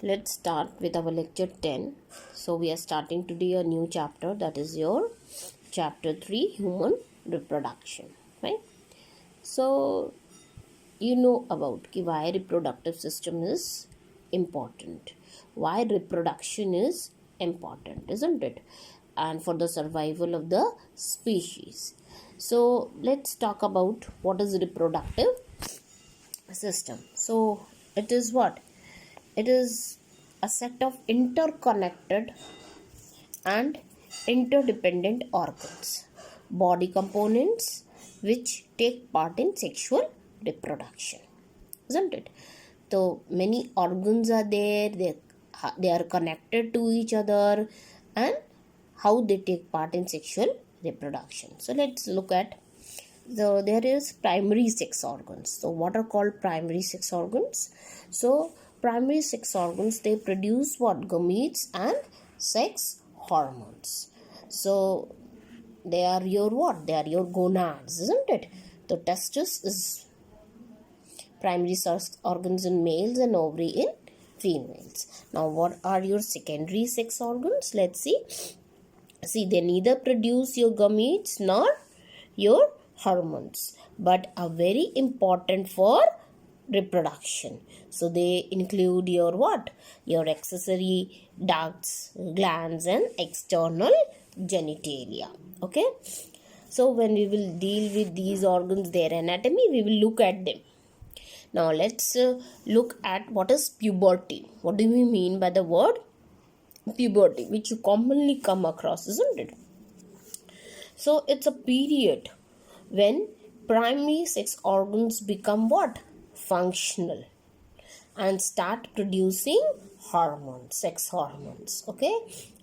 Let's start with our lecture 10. So we are starting today a new chapter, that is your chapter 3, human reproduction, right? So you know about why reproductive system is important, why reproduction is important, isn't it? And for the survival of the species. So let's talk about what is reproductive system. So it is what? It is a set of interconnected and interdependent organs, body components which take part in sexual reproduction, isn't it? So many organs are there, they are connected to each other, and how they take part in sexual reproduction. So let's look at. So there is primary sex organs. So what are called primary sex organs? So primary sex organs, they produce what? Gametes and sex hormones. So they are your what? They are your gonads, isn't it? The testis is primary sex organs in males and ovary in females. Now what are your secondary sex organs? Let's see. See, they neither produce your gametes nor your hormones, but are very important for reproduction. So they include your what? Your accessory ducts, glands, and external genitalia. Okay. So when we will deal with these organs, their anatomy, we will look at them. Now let's look at what is puberty. What do we mean by the word puberty, which you commonly come across, isn't it? So it's a period when primary sex organs become what? Functional and start producing hormones, sex hormones. Okay,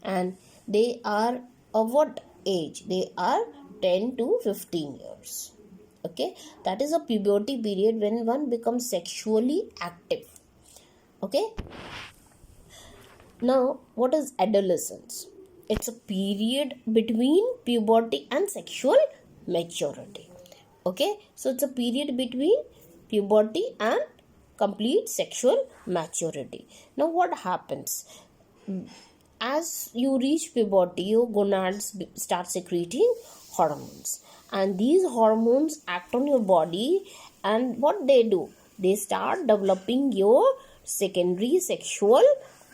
and they are of what age? They are 10 to 15 years. Okay, that is a puberty period when one becomes sexually active. Okay, now what is adolescence? It's a period between puberty and sexual maturity. Okay, so it's a period between puberty and complete sexual maturity. Now what happens? As you reach puberty, your gonads start secreting hormones, and these hormones act on your body, and what they do? They start developing your secondary sexual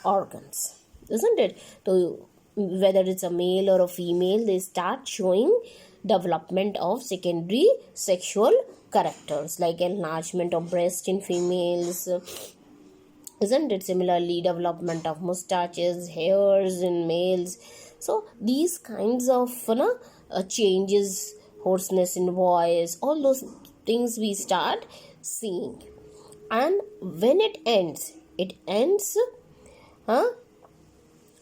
organs, isn't it? So whether it's a male or a female, they start showing development of secondary sexual characters like enlargement of breast in females, isn't it? Similarly, development of mustaches, hairs in males. So these kinds of changes, hoarseness in voice, all those things we start seeing. And when it ends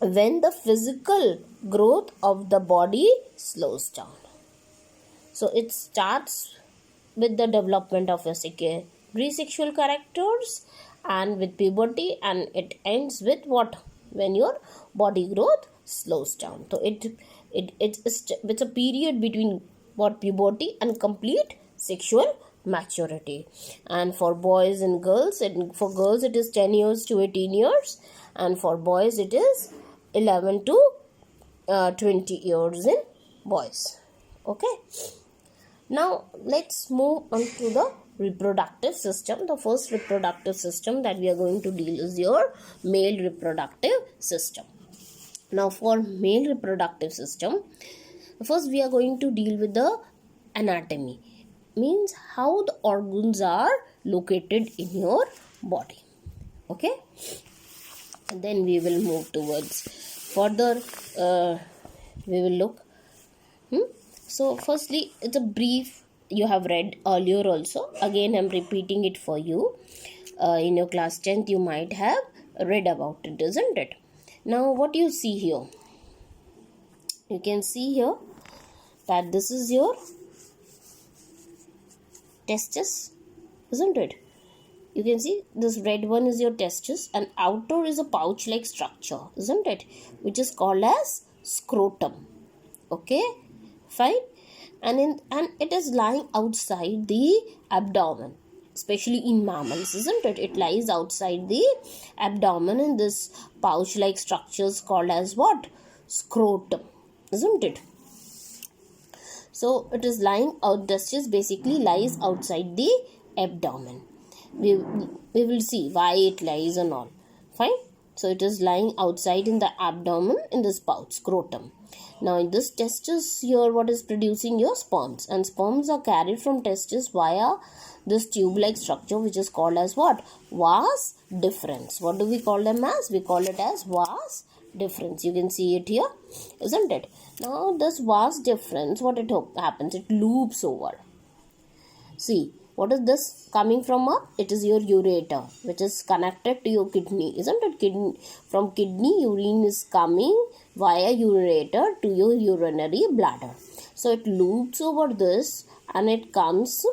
when the physical growth of the body slows down. So it starts with the development of a secondary sexual characters and with puberty, and it ends with what? When your body growth slows down. So it's a period between what? Puberty and complete sexual maturity. And for boys and girls, for girls it is 10 years to 18 years, and for boys it is 11 to 20 years in boys. Okay, now let's move on to the reproductive system. The first reproductive system that we are going to deal is your male reproductive system. Now for male reproductive system, first we are going to deal with the anatomy, means how the organs are located in your body. Okay, and then we will move towards further we will look. So firstly, it's a brief you have read earlier also. Again, I'm repeating it for you. In your class 10th, you might have read about it, isn't it? Now, what you see here? You can see here that this is your testis, isn't it? You can see this red one is your testis, and outer is a pouch-like structure, isn't it? Which is called as scrotum. Okay, fine. And it is lying outside the abdomen. especially in mammals, isn't it? It lies outside the abdomen in this pouch-like structures called as what? Scrotum, isn't it? So it is lying out, testis basically lies outside the abdomen. We will see why it lies and all. Fine. So it is lying outside in the abdomen in this pouch, scrotum. Now in this testis here, what is producing your sperms, and sperms are carried from testis via this tube-like structure which is called as what? Vas deferens. What do we call them as? We call it as vas deferens. You can see it here, isn't it? Now this vas deferens, what it happens? It loops over. See, what is this coming from up? It is your ureter, which is connected to your kidney, isn't it? From kidney, urine is coming via ureter to your urinary bladder. So it loops over this and it comes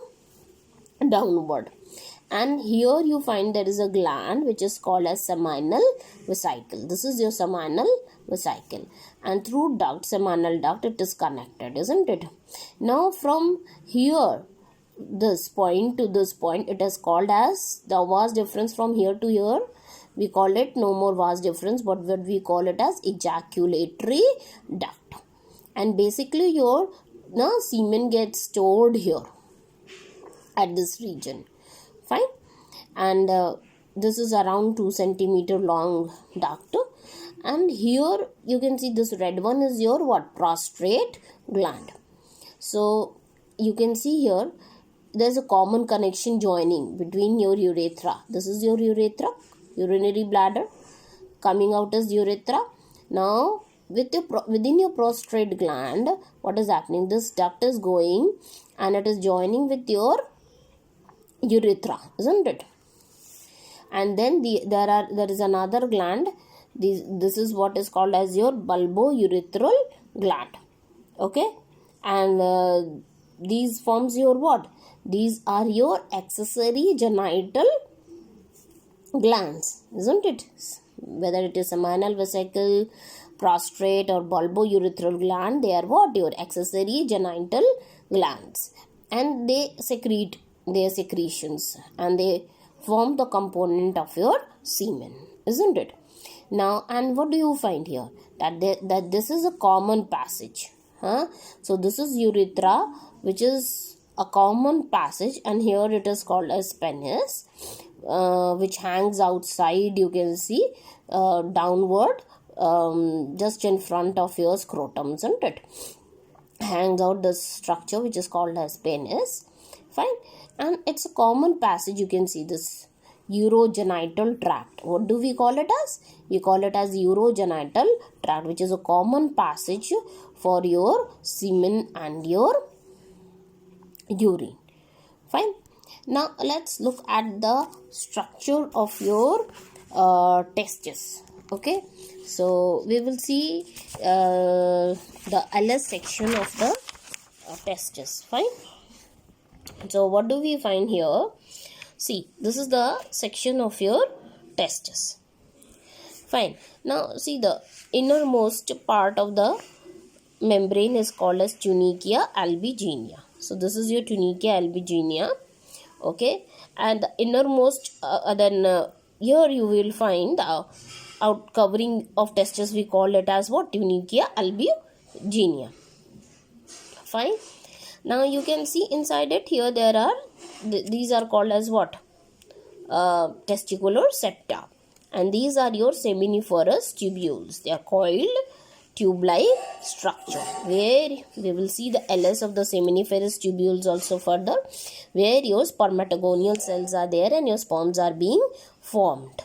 downward. And here you find there is a gland which is called as seminal vesicle. This is your seminal vesicle. And through duct, seminal duct, it is connected, isn't it? Now from here, this point to this point, it is called as the vas deferens. From here to here, we call it no more vas deferens, but what we call it as ejaculatory duct. And basically your semen gets stored here at this region. Fine. And this is around 2 centimeter long duct. And here you can see this red one is your what? Prostate gland. So you can see here there's a common connection joining between your urethra. This is your urethra, urinary bladder, coming out as urethra. Now within your prostate gland, what is happening? This duct is going and it is joining with your urethra, isn't it? And then there is another gland. This is what is called as your bulbourethral gland. Okay, and these forms your what? These are your accessory genital glands, isn't it? Whether it is seminal vesicle, prostate or bulbourethral gland, they are what? Your accessory genital glands, and they secrete their secretions and they form the component of your semen, isn't it? Now, and what do you find here? That this is a common passage. So this is urethra, which is a common passage, and here it is called as penis, which hangs outside, you can see, downward, just in front of your scrotum, isn't it? Hangs out the structure which is called as penis. Fine. And it's a common passage. You can see this urogenital tract. What do we call it as? We call it as urogenital tract, which is a common passage for your semen and your urine. Fine. Now let's look at the structure of your testes. Okay, so we will see the LS section of the testes. Fine. So what do we find here? See, this is the section of your testes. Fine. Now see, the innermost part of the membrane is called as tunicula albuginea. So this is your tunicula albuginea. Okay, and the innermost here you will find the out covering of testes. We call it as what? Tunicula albuginea. Fine. Now you can see inside it here there are these are called as what? Testicular septa, and these are your seminiferous tubules. They are coiled tube-like structure, where we will see the LS of the seminiferous tubules also further, where your spermatogonial cells are there and your sperms are being formed.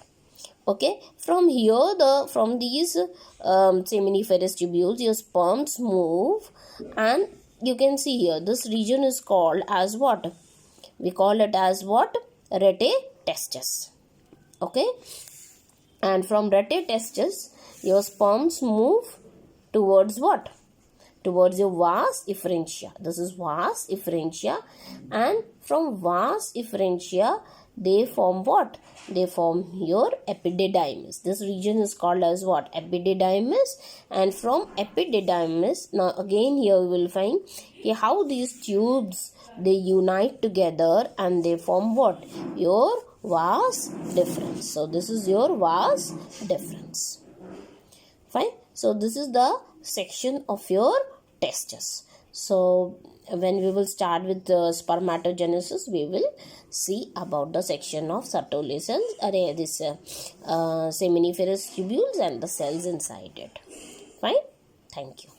Okay, from here from these seminiferous tubules your sperms move, and you can see here this region is called as what? We call it as what? Rete testis. Okay, and from rete testis your sperms move towards what? Towards your vas efferentia. This is vas efferentia, and from vas efferentia they form what? They form your epididymis. This region is called as what? Epididymis. And from epididymis, now again here we will find how these tubes, they unite together and they form what? Your vas deferens. So this is your vas deferens. Fine. So this is the section of your testes. So when we will start with the spermatogenesis, we will see about the section of Sertoli cells, seminiferous tubules and the cells inside it. Fine. Thank you.